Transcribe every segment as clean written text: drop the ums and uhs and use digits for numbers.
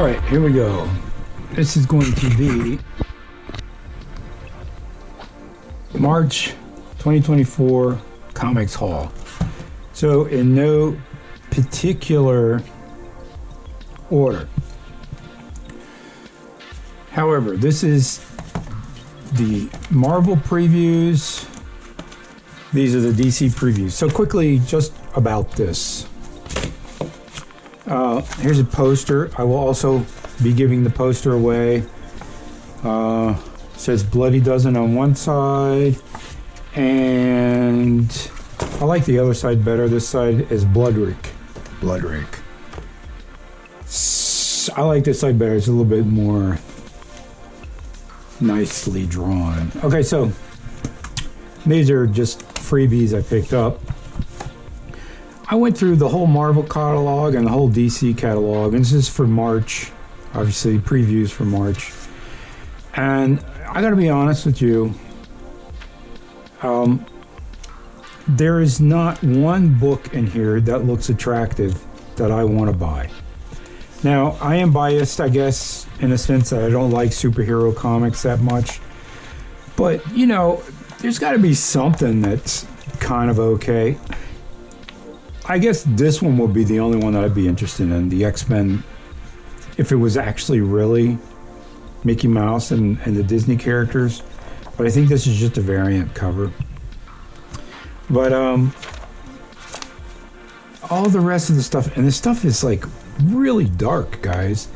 All right, here we go. This is going to be March 2024 Comics Haul. So in no particular order. However, this is the Marvel previews. These are the DC previews. So quickly, just about this. Here's a poster. I will also be giving the poster away. Says Bloody Dozen on one side, and I like the other side better. This side is Bloodrick. I like this side better. It's a little bit more nicely drawn. Okay, so these are just freebies I picked up. I went through the whole Marvel catalog and the whole DC catalog, and this is for March, obviously previews for March. And I gotta be honest with you, there is not one book in here that looks attractive that I want to buy. Now, I am biased, I guess, in a sense that I don't like superhero comics that much. But, you know, there's got to be something that's kind of okay. I guess this one would be the only one that I'd be interested in, the X-Men, if it was actually really Mickey Mouse and the Disney characters. But I think this is just a variant cover. But all the rest of the stuff, and this stuff is like really dark, guys.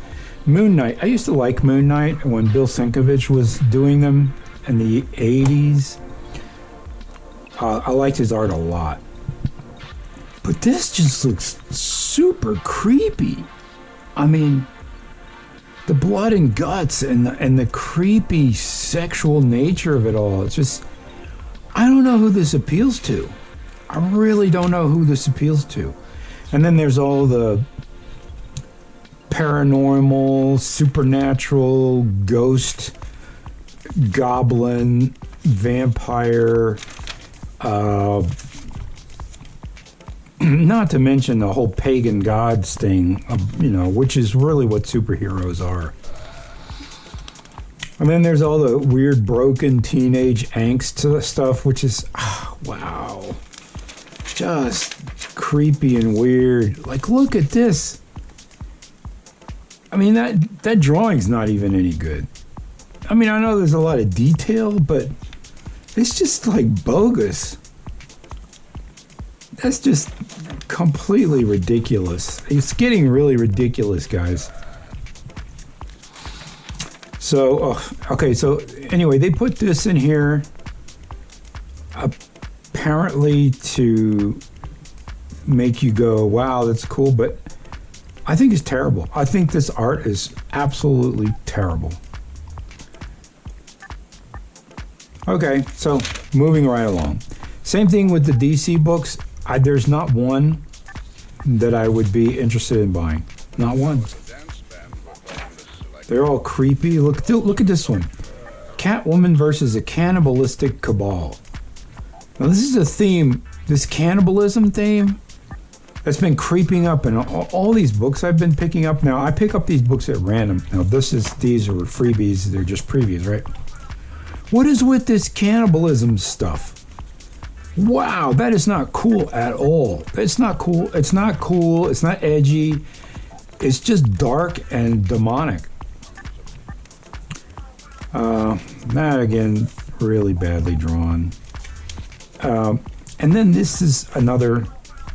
Moon Knight. I used to like Moon Knight when Bill Sienkiewicz was doing them in the 80s. I liked his art a lot. But this just looks super creepy. I mean, the blood and guts and the creepy sexual nature of it all. It's just, I don't know who this appeals to. I really don't know who this appeals to. And then there's all the paranormal, supernatural, ghost, goblin, vampire, not to mention the whole pagan gods thing, you know, which is really what superheroes are. And then there's all the weird broken teenage angst stuff, which is, wow, just creepy and weird. Like, look at this. I mean, that drawing's not even any good. I mean, I know there's a lot of detail, but it's just like bogus. That's just completely ridiculous. It's getting really ridiculous, guys. So, okay, so anyway, they put this in here apparently to make you go, wow, that's cool, but I think it's terrible. I think this art is absolutely terrible. Okay, so moving right along. Same thing with the DC books. There's not one that I would be interested in buying. Not one. They're all creepy. Look at this one. Catwoman versus a cannibalistic cabal. Now this is a theme, this cannibalism theme, that's been creeping up in all these books I've been picking up. Now I pick up these books at random. Now these are freebies, they're just previews, right? What is with this cannibalism stuff? Wow, that is not cool at all. It's not cool. It's not cool. It's not edgy. It's just dark and demonic. That again, really badly drawn. And then this is another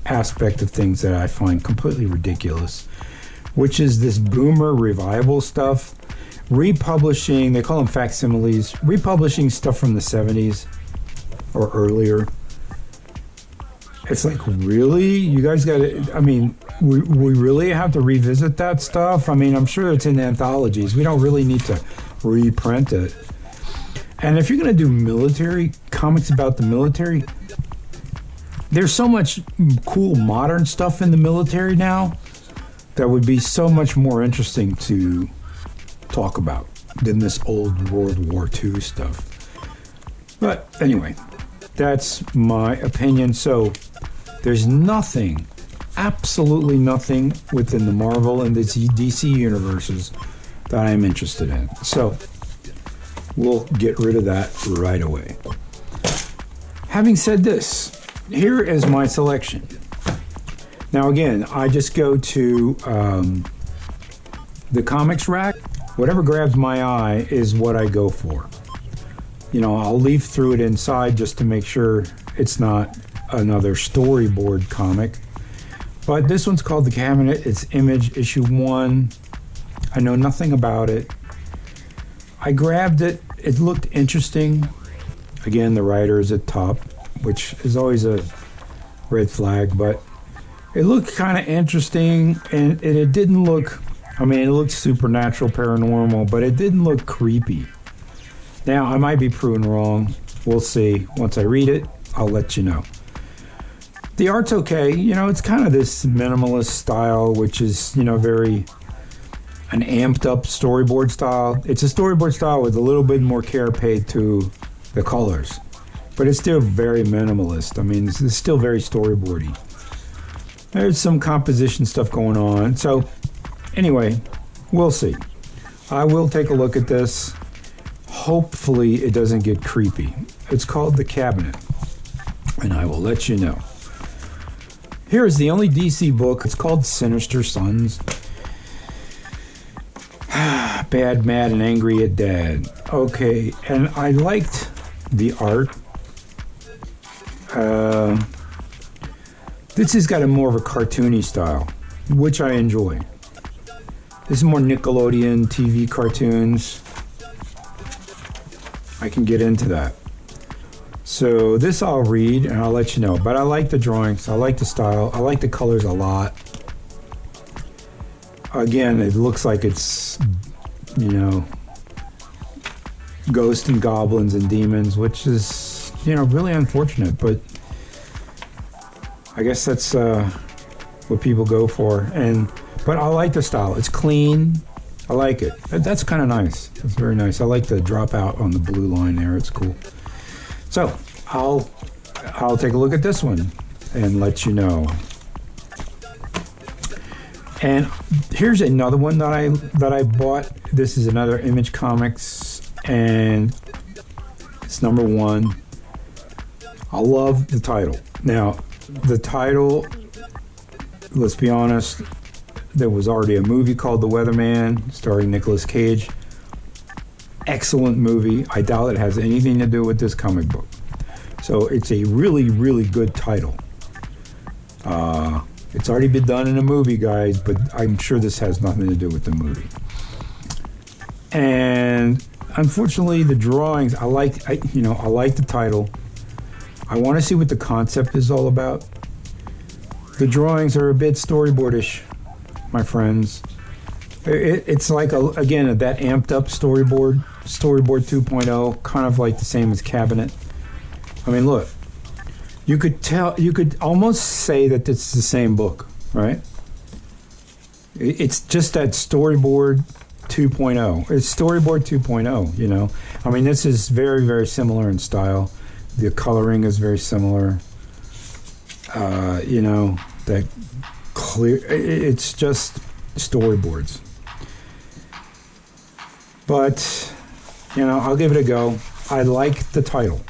aspect of things that I find completely ridiculous, which is this boomer revival stuff. Republishing, they call them facsimiles, republishing stuff from the 70s or earlier. It's like, really? You guys got to, I mean, we really have to revisit that stuff? I mean, I'm sure it's in anthologies. We don't really need to reprint it. And if you're going to do military comics about the military, there's so much cool modern stuff in the military now that would be so much more interesting to talk about than this old World War II stuff. But anyway, that's my opinion. So there's nothing absolutely nothing within the Marvel and the DC universes that I'm interested in. So we'll get rid of that right away. Having said this, here is my selection. Now again, I just go to the comics rack. Whatever grabs my eye is what I go for. I'll leaf through it inside just to make sure it's not another storyboard comic. But this one's called The Cabinet. It's Image issue 1. I know nothing about it. I grabbed it. It looked interesting. Again, the writer is at top, which is always a red flag, but it looked kind of interesting, and it didn't look, it looked supernatural, paranormal, but it didn't look creepy. Now, I might be proven wrong. We'll see. Once I read it, I'll let you know. The art's okay. It's kind of this minimalist style, which is, very an amped up storyboard style. It's a storyboard style with a little bit more care paid to the colors, but it's still very minimalist. It's still very storyboardy. There's some composition stuff going on. So anyway, we'll see. I will take a look at this. Hopefully it doesn't get creepy. It's called The Cabinet, and I will let you know. Here is the only DC book. It's called Sinister Sons. Bad, Mad, and Angry at Dad. Okay, and I liked the art. This has got a more of a cartoony style, which I enjoy. This is more Nickelodeon TV cartoons. I can get into that. So this I'll read and I'll let you know. But I like the drawings. I like the style. I like the colors a lot. Again, it looks like it's, ghosts and goblins and demons, which is, really unfortunate. But I guess that's what people go for. But I like the style. It's clean. I like it. That's kind of nice. It's very nice. I like the dropout on the blue line there. It's cool. So I'll take a look at this one and let you know. And here's another one that I bought. This is another Image Comics, and it's number 1. I love the title. Now, the title, let's be honest, there was already a movie called The Weatherman starring Nicolas Cage. Excellent movie. I doubt it has anything to do with this comic book. So it's a really, really good title. It's already been done in a movie, guys, but I'm sure this has nothing to do with the movie. And unfortunately, the drawings, I like the title. I want to see what the concept is all about. The drawings are a bit storyboardish, my friends. It's like, again, that amped up storyboard 2.0, kind of like the same as Cabinet. Look, you could almost say that it's the same book, right? It's just that storyboard 2.0. It's storyboard 2.0, this is very, very similar in style. The coloring is very similar. That clear, it's just storyboards. But, I'll give it a go. I like the title.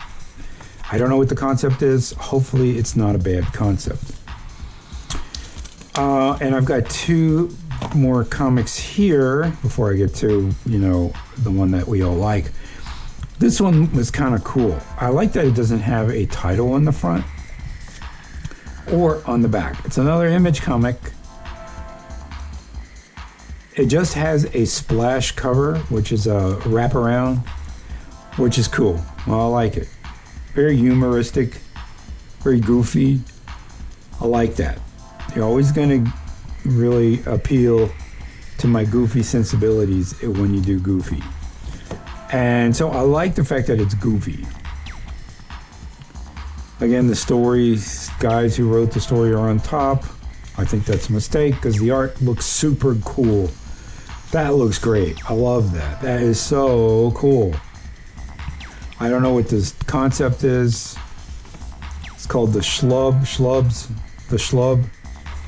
I don't know what the concept is. Hopefully it's not a bad concept. And I've got 2 more comics here before I get to, the one that we all like. This one was kind of cool. I like that it doesn't have a title on the front or on the back. It's another Image comic. It just has a splash cover, which is a wraparound, which is cool. Well, I like it. Very humoristic, very goofy. I like that. You're always going to really appeal to my goofy sensibilities when you do goofy. And so I like the fact that it's goofy. Again, the stories, guys who wrote the story are on top. I think that's a mistake because the art looks super cool. That looks great. I love that. That is so cool. I don't know what this concept is. It's called the Schlub.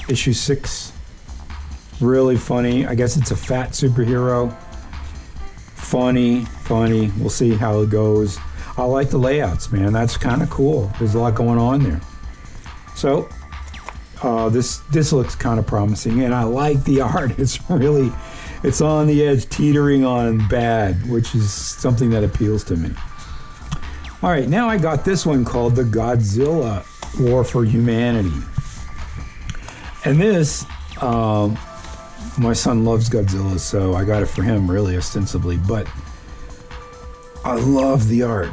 issue 6. Really funny. I guess it's a fat superhero. Funny. We'll see how it goes. I like the layouts, man. That's kind of cool. There's a lot going on there. So this looks kind of promising, and I like the art. It's on the edge, teetering on bad, which is something that appeals to me. All right, now I got this one called The Godzilla War for Humanity. And this, my son loves Godzilla, so I got it for him, really, ostensibly. But I love the art.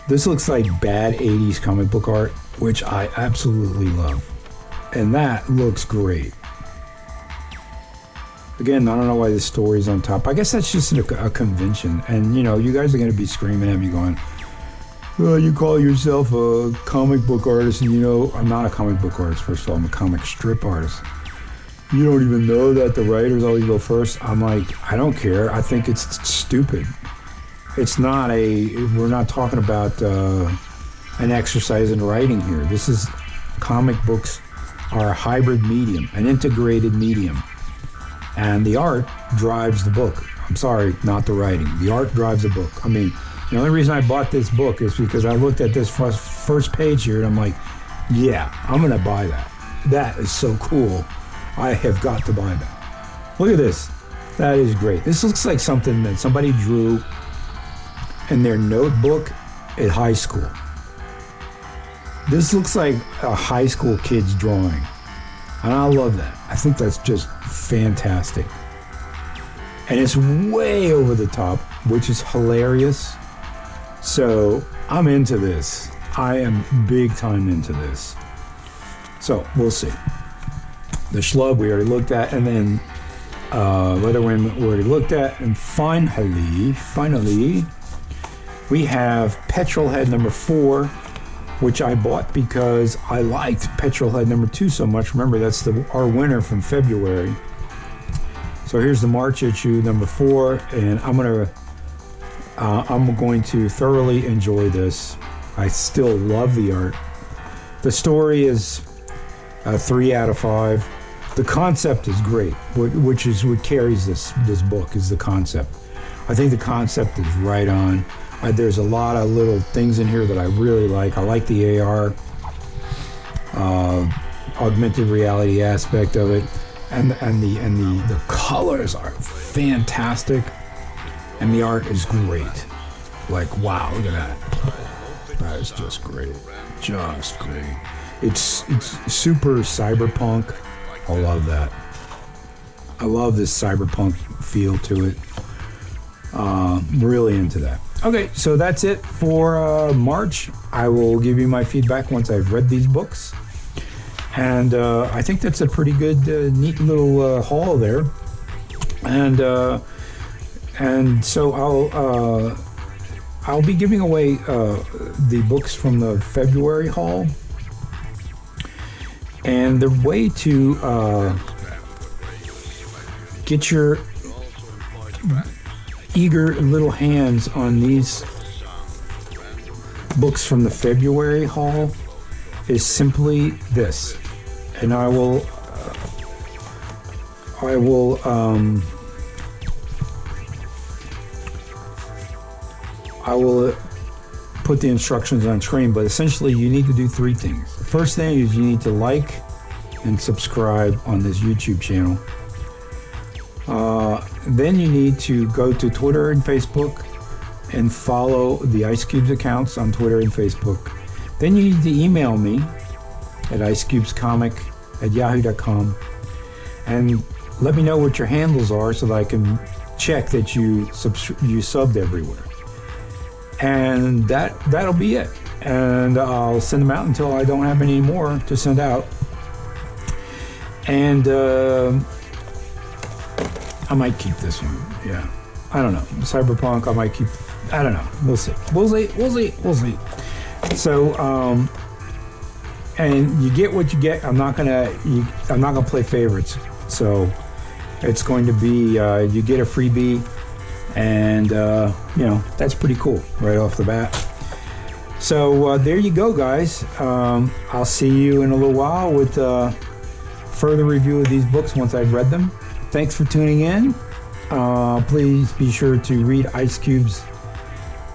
This looks like bad 80s comic book art, which I absolutely love. And that looks great. Again, I don't know why this story's on top. I guess that's just a convention. And, you guys are going to be screaming at me going, well, you call yourself a comic book artist, and I'm not a comic book artist, first of all. I'm a comic strip artist. You don't even know that the writers always go first. I'm like, I don't care. I think it's stupid. It's not we're not talking about an exercise in writing here. This is, comic books are a hybrid medium, an integrated medium. And the art drives the book. I'm sorry, not the writing. The art drives the book. I mean, the only reason I bought this book is because I looked at this first page here and I'm like, yeah, I'm going to buy that. That is so cool. I have got to buy that. Look at this. That is great. This looks like something that somebody drew in their notebook at high school. This looks like a high school kid's drawing. And I love that. I think that's just fantastic. And it's way over the top, which is hilarious. So I'm into this. I am big time into this. So we'll see. The Schlub we already looked at, and then Leatherwind we already looked at, and finally, we have Petrolhead number 4, which I bought because I liked Petrolhead number 2 so much. Remember, that's our winner from February. So here's the March issue number 4, and I'm going to thoroughly enjoy this. I still love the art. The story is 3 out of 5. The concept is great, which is what carries this book, is the concept. I think the concept is right on. There's a lot of little things in here that I really like. I like the AR, augmented reality aspect of it, and the colors are fantastic, and the art is great. Like, wow, look at that. That is just great. Just great. It's super cyberpunk. I love that. I love this cyberpunk feel to it. Really into that. Okay, so that's it for March. I will give you my feedback once I've read these books. And I think that's a pretty good, neat little haul there. And so I'll be giving away the books from the February haul. And the way to get your eager little hands on these books from the February haul is simply this. And I will put the instructions on screen, but essentially you need to do 3 things. The first thing is you need to like and subscribe on this YouTube channel. Then you need to go to Twitter and Facebook and follow the ICECUBES accounts on Twitter and Facebook. Then you need to email me at icecubescomic@yahoo.com and let me know what your handles are so that I can check that you subbed everywhere. And that'll be it. And I'll send them out until I don't have any more to send out. And I might keep this one. Yeah. I don't know. Cyberpunk, I might keep. I don't know. We'll see. So, and you get what you get. I'm not gonna play favorites. So, it's going to be you get a freebie, and that's pretty cool right off the bat. So there you go, guys. I'll see you in a little while with further review of these books once I've read them. Thanks for tuning in. Please be sure to read ICECUBES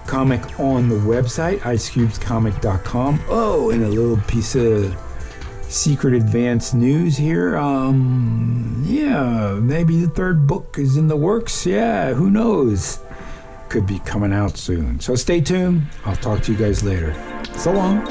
comic on the website, icecubescomic.com. Oh, and a little piece of secret advanced news here. Yeah, maybe the third book is in the works. Yeah, who knows? Could be coming out soon. So stay tuned. I'll talk to you guys later. So long.